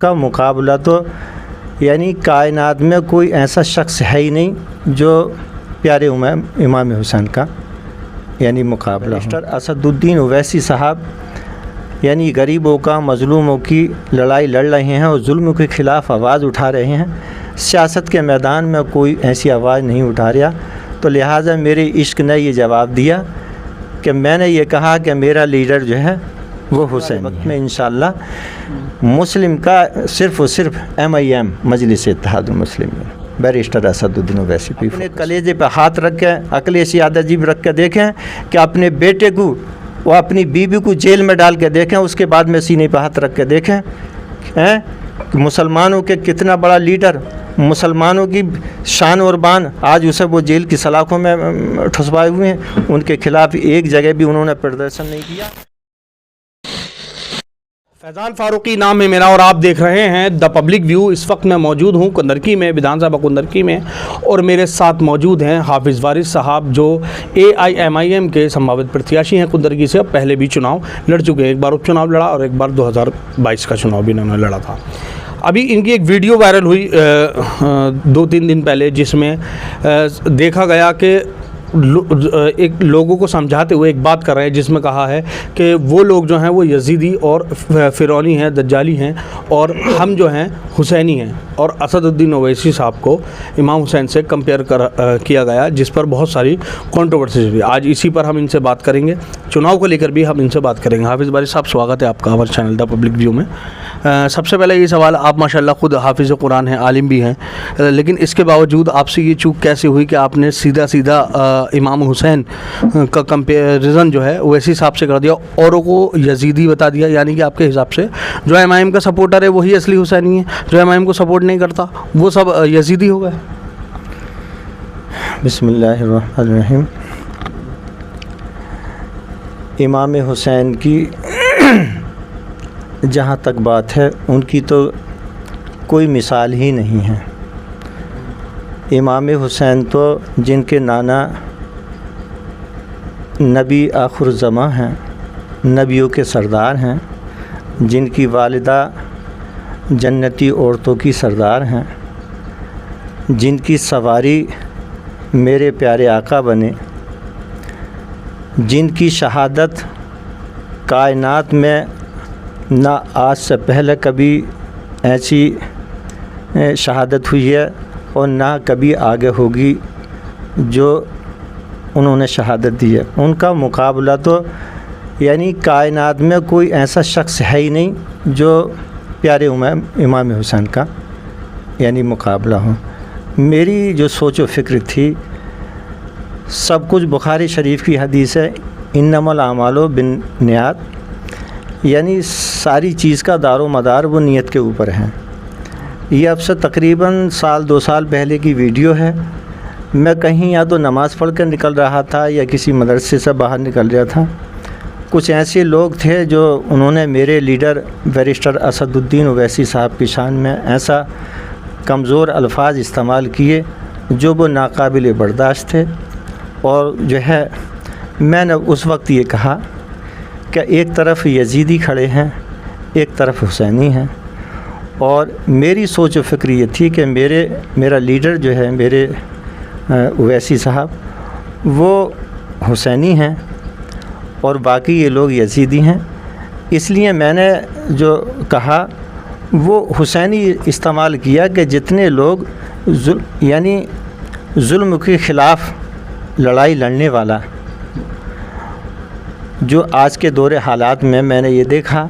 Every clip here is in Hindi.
का मुकाबला तो यानी कायनात में कोई ऐसा शख्स है ही नहीं जो प्यारे इमाम हुसैन का यानी मुकाबला। मिस्टर असदुद्दीन ओवैसी साहब यानी गरीबों का मज़लूमों की लड़ाई लड़ रहे हैं और जुल्म के ख़िलाफ़ आवाज़ उठा रहे हैं। सियासत के मैदान में कोई ऐसी आवाज़ नहीं उठा रहा, तो लिहाजा मेरे इश्क ने ये जवाब दिया कि मैंने ये कहा कि मेरा लीडर जो है वो हुसैन वक्त में इंशाअल्लाह मुस्लिम का सिर्फ़ और सिर्फ MIM मजलिस इत्तेहादुल मुस्लिमीन बैरिस्टर असदुद्दीन ओवैसी अपने कलेजे पे हाथ रख के अकल सियादत जी रख के देखें कि अपने बेटे को वो अपनी बीवी को जेल में डाल के देखें, उसके बाद में सीने पे हाथ रख के देखें हैं मुसलमानों के कितना बड़ा लीडर, मुसलमानों की शान और बान आज उसे वो जेल की सलाखों में ठुसवाए हुए हैं। उनके खिलाफ़ एक जगह भी उन्होंने प्रदर्शन नहीं किया। फैज़ान फारूकी नाम है मेरा और आप देख रहे हैं द पब्लिक व्यू। इस वक्त मैं मौजूद हूं कुंदरकी में, विधानसभा कुंदरकी में, और मेरे साथ मौजूद हैं हाफिज़ वारिस साहब जो AIMIM के संभावित प्रत्याशी हैं कुंदरकी से। अब पहले भी चुनाव लड़ चुके हैं, एक बार उपचुनाव लड़ा और एक बार 2022 का चुनाव भी इन्होंने लड़ा था। अभी इनकी एक वीडियो वायरल हुई 2-3 दिन पहले, जिसमें देखा गया कि एक लोगों को समझाते हुए एक बात कर रहे हैं, जिसमें कहा है कि वो लोग जो हैं वो यजीदी और फ़िरौनी हैं, दज्जाली हैं, और हम जो हैं हुसैनी हैं। और असदुद्दीन ओवैसी साहब को इमाम हुसैन से कंपेयर किया गया, जिस पर बहुत सारी कंट्रोवर्सी हुई। आज इसी पर हम इनसे बात करेंगे, चुनाव को लेकर भी हम इनसे बात करेंगे। हाफिज़ वारिस साहब, स्वागत है आपका हमारे चैनल द पब्लिक व्यू में। सबसे पहले ये सवाल, आप माशाल्लाह खुद हाफिज़ कुरान हैं, आलिम भी हैं, लेकिन इसके बावजूद आपसे ये चूक कैसे हुई कि आपने सीधा इमाम हुसैन का कंपेरिज़न जो है ओवैसी साहब से कर दिया, औरों को यजीदी बता दिया? यानी कि आपके हिसाब से जो MIM का सपोर्टर है वही असली हुसैनी है, जो MIM को सपोर्ट नहीं करता वो सब यजीदी हो गए। बिस्मिल्लाहिर्रहमानिर्रहीम। इमाम हुसैन की जहाँ तक बात है, उनकी तो कोई मिसाल ही नहीं है। इमाम हुसैन तो जिनके नाना नबी आखिर ज़मा हैं, नबियों के सरदार हैं, जिनकी वालिदा जन्नती औरतों की सरदार हैं, जिनकी सवारी मेरे प्यारे आका बने, जिनकी शहादत कायनात में ना आज से पहले कभी ऐसी शहादत हुई है और ना कभी आगे होगी जो उन्होंने शहादत दी है। उनका मुकाबला तो यानी कायनात में कोई ऐसा शख्स है ही नहीं जो प्यारे इमाम हुसैन का यानी मुकाबला हो। मेरी जो सोच व फ़िक्र थी, सब कुछ बुखारी शरीफ की हदीस है, इन्नमल आमालो बिन्नियात, यानी सारी चीज़ का दारो मदार वो नीयत के ऊपर है। ये अब से तकरीबन 1-2 साल पहले की वीडियो है। मैं कहीं या तो नमाज़ पढ़ कर निकल रहा था या किसी मदरसे से बाहर निकल रहा था। कुछ ऐसे लोग थे जो उन्होंने मेरे लीडर बैरिस्टर असदुद्दीन ओवैसी साहब की शान में ऐसा कमज़ोर अल्फाज इस्तेमाल किए जो वो नाकाबिल बर्दाश्त थे। और जो है मैंने उस वक्त ये कहा कि एक तरफ यजीदी खड़े हैं, एक तरफ हुसैनी हैं, और मेरी सोच व फ़िक्र ये थी कि मेरा लीडर जो है मेरे ओवैसी साहब वो हुसैनी हैं और बाकी ये लोग यजीदी हैं। इसलिए मैंने जो कहा वो हुसैनी इस्तेमाल किया कि जितने लोग यानी जुल्म के ख़िलाफ़ लड़ाई लड़ने वाला, जो आज के दौरे हालात में मैंने ये देखा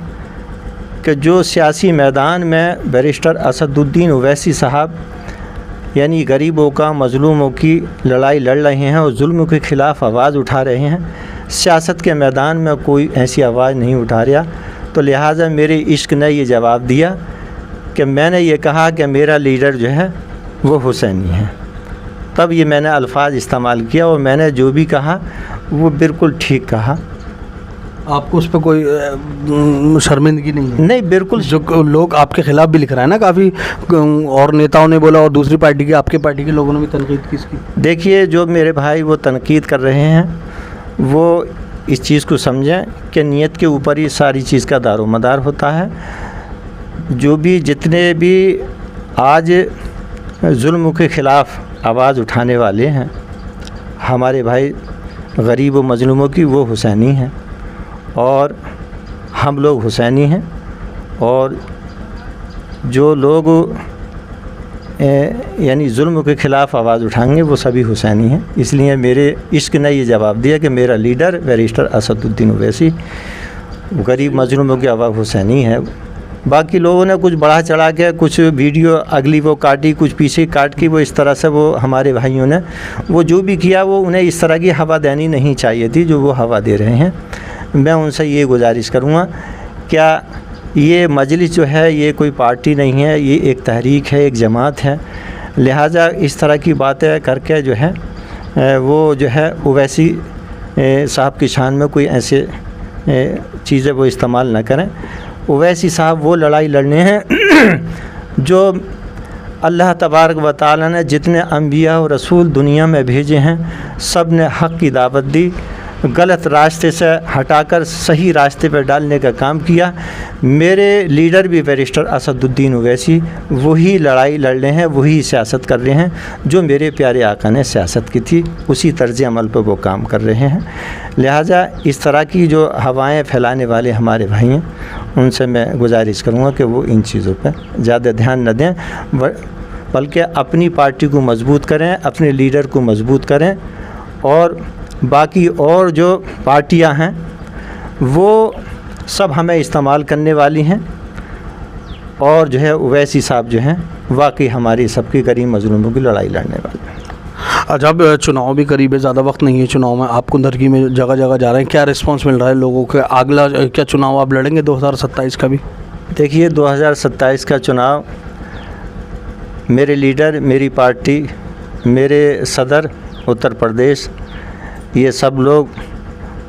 कि जो सियासी मैदान में बैरिस्टर असदुद्दीन ओवैसी साहब यानी गरीबों का मज़लूमों की लड़ाई लड़ रहे हैं और जुल्म के ख़िलाफ़ आवाज़ उठा रहे हैं, सियासत के मैदान में कोई ऐसी आवाज़ नहीं उठा रहा, तो लिहाजा मेरे इश्क ने ये जवाब दिया कि मैंने ये कहा कि मेरा लीडर जो है वो हुसैनी है। तब ये मैंने अल्फाज इस्तेमाल किया और मैंने जो भी कहा वो बिल्कुल ठीक कहा। आपको उस पर कोई शर्मिंदगी नहीं है? नहीं, बिल्कुल। जो लोग आपके ख़िलाफ़ भी लिख रहे हैं ना, काफ़ी और नेताओं ने बोला और दूसरी पार्टी के, आपके पार्टी के लोगों ने भी तनकीद की इसकी। देखिए, जो मेरे भाई वो तनकीद कर रहे हैं वो इस चीज़ को समझें कि नीयत के ऊपर ही सारी चीज़ का दारोमदार होता है। जो भी जितने भी आज जुल्म के ख़िलाफ़ आवाज़ उठाने वाले हैं, हमारे भाई गरीब व मज़लूमों की, वो हुसैनी हैं और हम लोग हुसैनी हैं। और जो लोग यानी जुल्म के ख़िलाफ़ आवाज़ उठाएंगे वो सभी हुसैनी हैं। इसलिए मेरे इश्क ने ये जवाब दिया कि मेरा लीडर बैरिस्टर असदुद्दीन ओवैसी गरीब मज़लूमों की आवाज़ हुसैनी है। बाकी लोगों ने कुछ बढ़ा चढ़ा के कुछ वीडियो अगली वो काटी, कुछ पीछे काट की, वो इस तरह से वो हमारे भाइयों ने वो जो भी किया, वो उन्हें इस तरह की हवा देनी नहीं चाहिए थी जो वो हवा दे रहे हैं। मैं उनसे ये गुजारिश करूँगा, क्या ये मजलिस जो है ये कोई पार्टी नहीं है, ये एक तहरीक है, एक जमात है। लिहाजा इस तरह की बातें करके जो है वो जो है ओवैसी साहब की शान में कोई ऐसे चीज़ें वो इस्तेमाल न करें। ओवैसी साहब वो लड़ाई लड़ने हैं जो अल्लाह तबारक व तआला ने जितने अम्बिया और रसूल दुनिया में भेजे हैं, सब ने हक़ की दावत दी, गलत रास्ते से हटाकर सही रास्ते पर डालने का काम किया। मेरे लीडर भी बैरिस्टर असदुद्दीन ओवैसी वही लड़ाई लड़ रहे हैं, वही सियासत कर रहे हैं जो मेरे प्यारे आका ने सियासत की थी, उसी तर्ज़ अमल पर वो काम कर रहे हैं। लिहाजा इस तरह की जो हवाएं फैलाने वाले हमारे भाई हैं, उनसे मैं गुजारिश करूँगा कि वो इन चीज़ों पर ज़्यादा ध्यान न दें, बल्कि अपनी पार्टी को मजबूत करें, अपने लीडर को मजबूत करें। और बाकी और जो पार्टियां हैं वो सब हमें इस्तेमाल करने वाली हैं, और जो है ओवैसी साहब जो हैं वाकई हमारी सबकी गरीब मजलूमों की लड़ाई लड़ने वाले हैं। अच्छा, अब चुनाव भी करीब है, ज़्यादा वक्त नहीं है चुनाव में, आप कुंदरकी में जगह जगह जा रहे हैं, क्या रिस्पांस मिल रहा है लोगों के? अगला क्या चुनाव आप लड़ेंगे 2027 का भी? देखिए 2027 का चुनाव मेरे लीडर, मेरी पार्टी, मेरे सदर उत्तर प्रदेश, ये सब लोग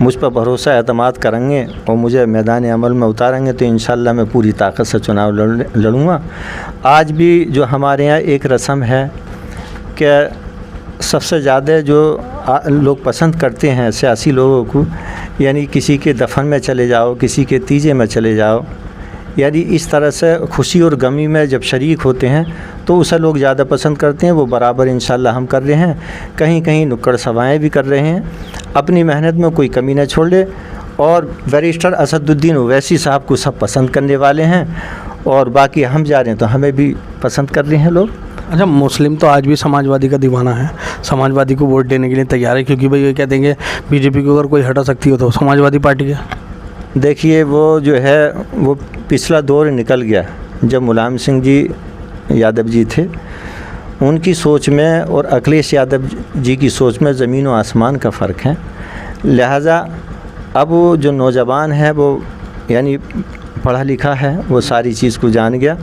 मुझ पर भरोसा एतमाद करेंगे और मुझे मैदान अमल में उतारेंगे तो इंशाअल्लाह मैं पूरी ताकत से चुनाव लड़ूँगा। आज भी जो हमारे यहाँ एक रस्म है कि सबसे ज़्यादा जो लोग पसंद करते हैं सियासी लोगों को, यानी किसी के दफन में चले जाओ, किसी के तीजे में चले जाओ, यानी इस तरह से खुशी और गमी में जब शरीक होते हैं तो उसे लोग ज़्यादा पसंद करते हैं। वो बराबर इंशाअल्लाह हम कर रहे हैं, कहीं कहीं नुक्कड़ सभाएँ भी कर रहे हैं, अपनी मेहनत में कोई कमी न छोड़ ले। और बैरिस्टर असदुद्दीन ओवैसी साहब को सब पसंद करने वाले हैं, और बाकी हम जा रहे हैं तो हमें भी पसंद कर रहे हैं लोग। अच्छा, मुस्लिम तो आज भी समाजवादी का दीवाना है, समाजवादी को वोट देने के लिए तैयार है, क्योंकि भाई ये क्या देंगे, बीजेपी को अगर कोई हटा सकती हो तो समाजवादी पार्टी है। देखिए वो जो है वो पिछला दौर निकल गया जब मुलायम सिंह जी यादव जी थे, उनकी सोच में और अखिलेश यादव जी की सोच में ज़मीन और आसमान का फ़र्क है। लिहाजा अब वो जो नौजवान है वो यानी पढ़ा लिखा है, वो सारी चीज़ को जान गया।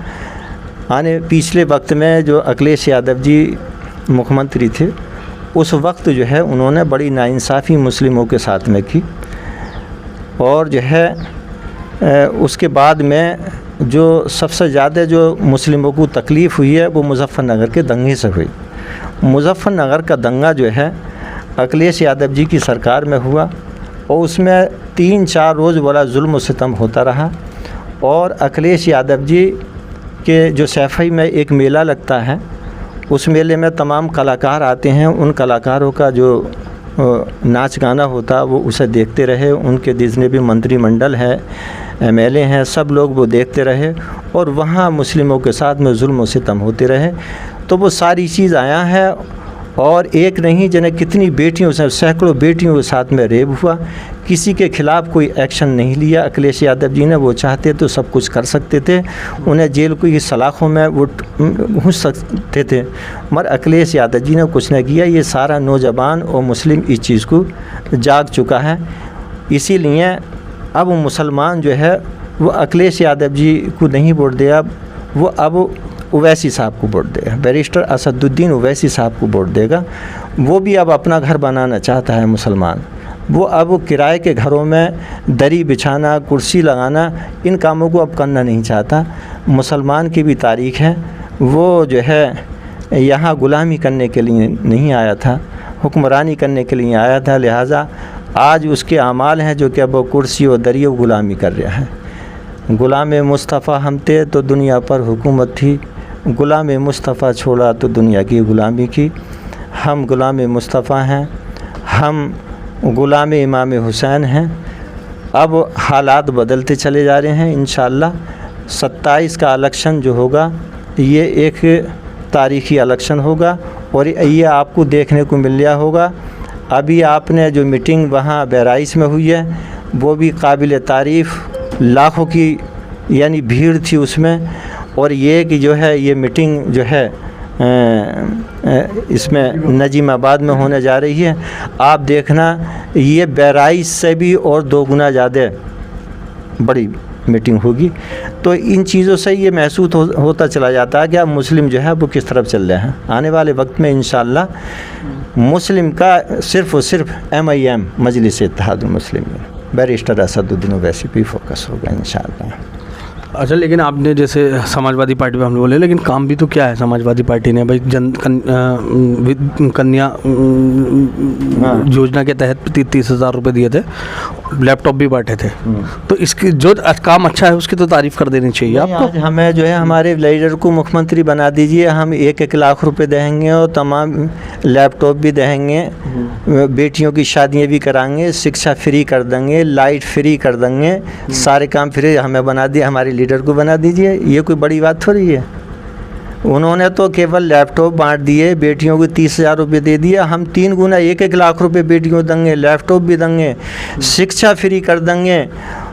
आने पिछले वक्त में जो अखिलेश यादव जी मुख्यमंत्री थे, उस वक्त जो है उन्होंने बड़ी नाइंसाफ़ी मुस्लिमों के साथ में की, और जो है उसके बाद में जो सबसे ज़्यादा जो मुस्लिमों को तकलीफ़ हुई है वो मुज़फ़्फ़रनगर के दंगे से हुई। मुज़फ़्फ़रनगर का दंगा जो है अखिलेश यादव जी की सरकार में हुआ, और उसमें 3-4 रोज़ बड़ा जुल्म सितम होता रहा। और अखिलेश यादव जी के जो सैफई में एक मेला लगता है, उस मेले में तमाम कलाकार आते हैं, उन कलाकारों का जो नाच गाना होता वो उसे देखते रहे, उनके जितने भी मंत्रिमंडल है, एमएलए हैं, सब लोग वो देखते रहे, और वहाँ मुस्लिमों के साथ में जुल्म और सितम होते रहे। तो वो सारी चीज़ आया है, और एक नहीं जने कितनी बेटियों से, सैकड़ों बेटियों के साथ में रेप हुआ, किसी के ख़िलाफ़ कोई एक्शन नहीं लिया अखिलेश यादव जी ने। वो चाहते तो सब कुछ कर सकते थे, उन्हें जेल की सलाखों में वो घुस सकते थे, मगर अखिलेश यादव जी ने कुछ नहीं किया। ये सारा नौजवान और मुस्लिम इस चीज़ को जाग चुका है। इसीलिए अब मुसलमान जो है वो अखिलेश यादव जी को नहीं वोट दिया, वो अब ओवैसी साहब को वोट देगा, बैरिस्टर असदुद्दीन ओवैसी साहब को वोट देगा। वो भी अब अपना घर बनाना चाहता है मुसलमान, वो अब किराए के घरों में दरी बिछाना, कुर्सी लगाना, इन कामों को अब करना नहीं चाहता। मुसलमान की भी तारीख़ है, वो जो है यहाँ ग़ुलामी करने के लिए नहीं आया था, हुक्मरानी करने के लिए आया था। लिहाजा आज उसके आमाल हैं जो कि अब वो कुर्सी और दरी और ग़ुलामी कर रहा है। गुलाम मुस्तफ़ा हम थे तो दुनिया पर हुकूमत थी, गुलाम मुस्तफ़ा छोड़ा तो दुनिया की गुलामी की। हम गुलाम मुस्तफ़ा हैं, हम गुलाम इमाम हुसैन हैं। अब हालात बदलते चले जा रहे हैं। इंशाअल्लाह 27 का इलेक्शन जो होगा ये एक तारीख़ी इलेक्शन होगा और ये आपको देखने को मिल रहा होगा। अभी आपने जो मीटिंग वहाँ बहराइच में हुई है वो भी काबिल तारीफ़, लाखों की यानी भीड़ थी उसमें। और ये कि जो है ये मीटिंग जो है इसमें नजीमाबाद में होने जा रही है। आप देखना ये बहराइच से भी और 2 गुना ज़्यादा बड़ी मीटिंग होगी। तो इन चीज़ों से ये महसूस होता चला जाता है कि अब मुस्लिम जो है वो किस तरफ चल रहे हैं। आने वाले वक्त में इंशाअल्लाह मुस्लिम का सिर्फ़ और सिर्फ MIM मजलिस इत्तेहादुल मुस्लिमीन बैरिस्टर असदुद्दीन ओवैसी पे फोकस होगा इंशाअल्लाह। अच्छा, लेकिन आपने जैसे समाजवादी पार्टी पे हमने बोले, लेकिन काम भी तो क्या है समाजवादी पार्टी ने भाई, कन्या योजना के तहत 30,000 रुपये दिए थे, लैपटॉप भी बांटे थे। तो इसकी जो काम अच्छा है उसकी तो तारीफ़ कर देनी चाहिए आपको। आज हमें जो है हमारे लीडर को मुख्यमंत्री बना दीजिए, हम 1-1 लाख रुपए देंगे और तमाम लैपटॉप भी देंगे, बेटियों की शादियां भी कराएंगे, शिक्षा फ्री कर देंगे, लाइट फ्री कर देंगे, सारे काम फ्री हमें बना दिए, हमारे लीडर को बना दीजिए। ये कोई बड़ी बात थोड़ी है। उन्होंने तो केवल लैपटॉप बांट दिए, बेटियों को 30,000 रुपये दे दिया। हम 3 गुना 1-1 लाख रुपए बेटियों को देंगे, लैपटॉप भी देंगे, शिक्षा फ्री कर देंगे,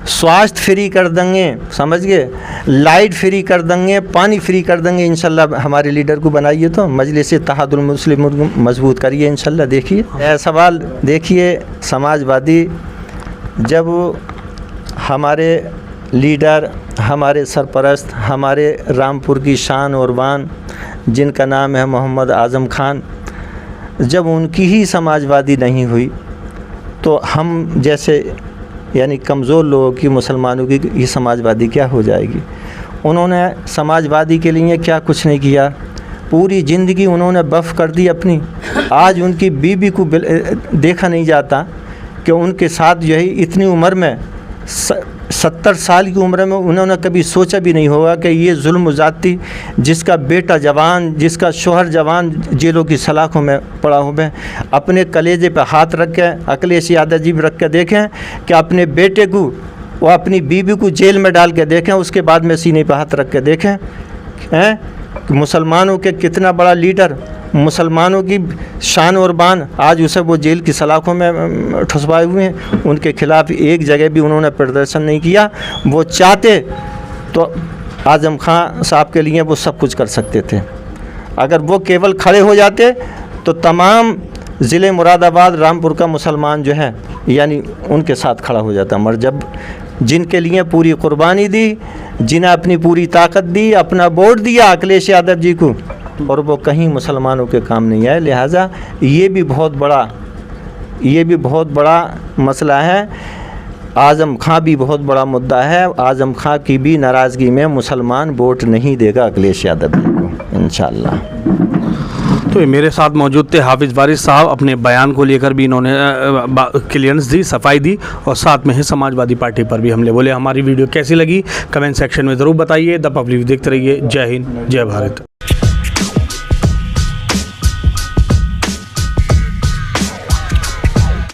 स्वास्थ्य फ्री कर देंगे, समझ गए, लाइट फ्री कर देंगे, पानी फ्री कर देंगे। इंशाल्लाह हमारे लीडर को बनाइए तो मजलिस इत्तेहादुल मुस्लिमीन मजबूत करिए इंशाल्लाह। देखिए सवाल देखिए, समाजवादी जब हमारे लीडर, हमारे सरपरस्त, हमारे रामपुर की शान और बान जिनका नाम है मोहम्मद आज़म खान, जब उनकी ही समाजवादी नहीं हुई तो हम जैसे यानी कमज़ोर लोगों की, मुसलमानों की ये समाजवादी क्या हो जाएगी। उन्होंने समाजवादी के लिए क्या कुछ नहीं किया, पूरी ज़िंदगी उन्होंने वफ़ कर दी अपनी। आज उनकी बीवी को देखा नहीं जाता कि उनके साथ जो है इतनी उम्र में 70 साल की उम्र में उन्होंने कभी सोचा भी नहीं होगा कि ये जुल्म ज़ाती, जिसका बेटा जवान, जिसका शोहर जवान जेलों की सलाखों में पड़ा हुआ है, अपने कलेजे पे हाथ रख के अखिलेश यादव जी रख के देखें कि अपने बेटे को वो अपनी बीवी को जेल में डाल के देखें, उसके बाद में सीने पे हाथ रख के देखें हैं मुसलमानों के कितना बड़ा लीडर, मुसलमानों की शान और बान, आज उसे वो जेल की सलाखों में ठुसवाए हुए हैं। उनके खिलाफ़ एक जगह भी उन्होंने प्रदर्शन नहीं किया। वो चाहते तो आज़म खान साहब के लिए वो सब कुछ कर सकते थे। अगर वो केवल खड़े हो जाते तो तमाम ज़िले मुरादाबाद, रामपुर का मुसलमान जो है यानी उनके साथ खड़ा हो जाता। मगर जब जिनके लिए पूरी कुर्बानी दी, जिन्हें अपनी पूरी ताकत दी, अपना वोट दिया अखिलेश यादव जी को, और वो कहीं मुसलमानों के काम नहीं आए। लिहाजा ये भी बहुत बड़ा मसला है। आज़म खां भी बहुत बड़ा मुद्दा है। आज़म खां की भी नाराज़गी में मुसलमान वोट नहीं देगा अखिलेश यादव जी को इंशाअल्लाह। तो ये मेरे साथ मौजूद थे हाफिज़ वारिस साहब। अपने बयान को लेकर भी इन्होंने क्लियरेंस दी, सफाई दी, और साथ में ही समाजवादी पार्टी पर भी हमले बोले। हमारी वीडियो कैसी लगी कमेंट सेक्शन में ज़रूर बताइए। द पब्लिक देखते रहिए। जय हिंद, जय भारत।